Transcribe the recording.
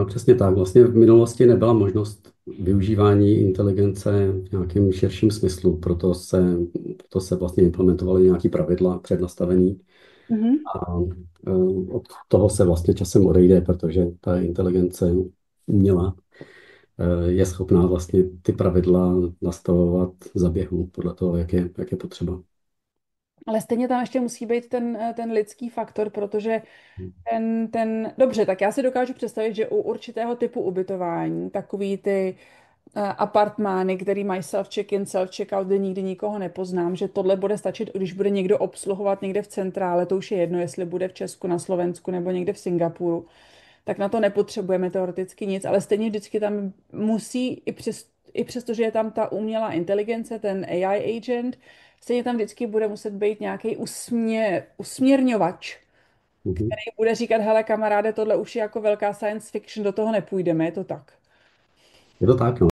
No, přesně tak. Vlastně v minulosti nebyla možnost využívání inteligence v nějakém širším smyslu, proto se vlastně implementovaly nějaké pravidla přednastavení Mhm. a od toho se vlastně časem odejde, protože ta inteligence umělá je schopná vlastně ty pravidla nastavovat za běhu podle toho, jak je potřeba. Ale stejně tam ještě musí být ten lidský faktor, protože dobře, tak já si dokážu představit, že u určitého typu ubytování, takový ty apartmány, který mají self-check-in, self-checkout, kde nikdy nikoho nepoznám, že tohle bude stačit, když bude někdo obsluhovat někde v centrále, to už je jedno, jestli bude v Česku, na Slovensku nebo někde v Singapuru, tak na to nepotřebujeme teoreticky nic, ale stejně vždycky tam musí, i přesto, že je tam ta umělá inteligence, ten AI agent, stejně tam vždycky bude muset být nějaký usměrňovač, Mhm. který bude říkat, hele kamaráde, tohle už je jako velká science fiction, do toho nepůjdeme, je to tak. Je to tak, no.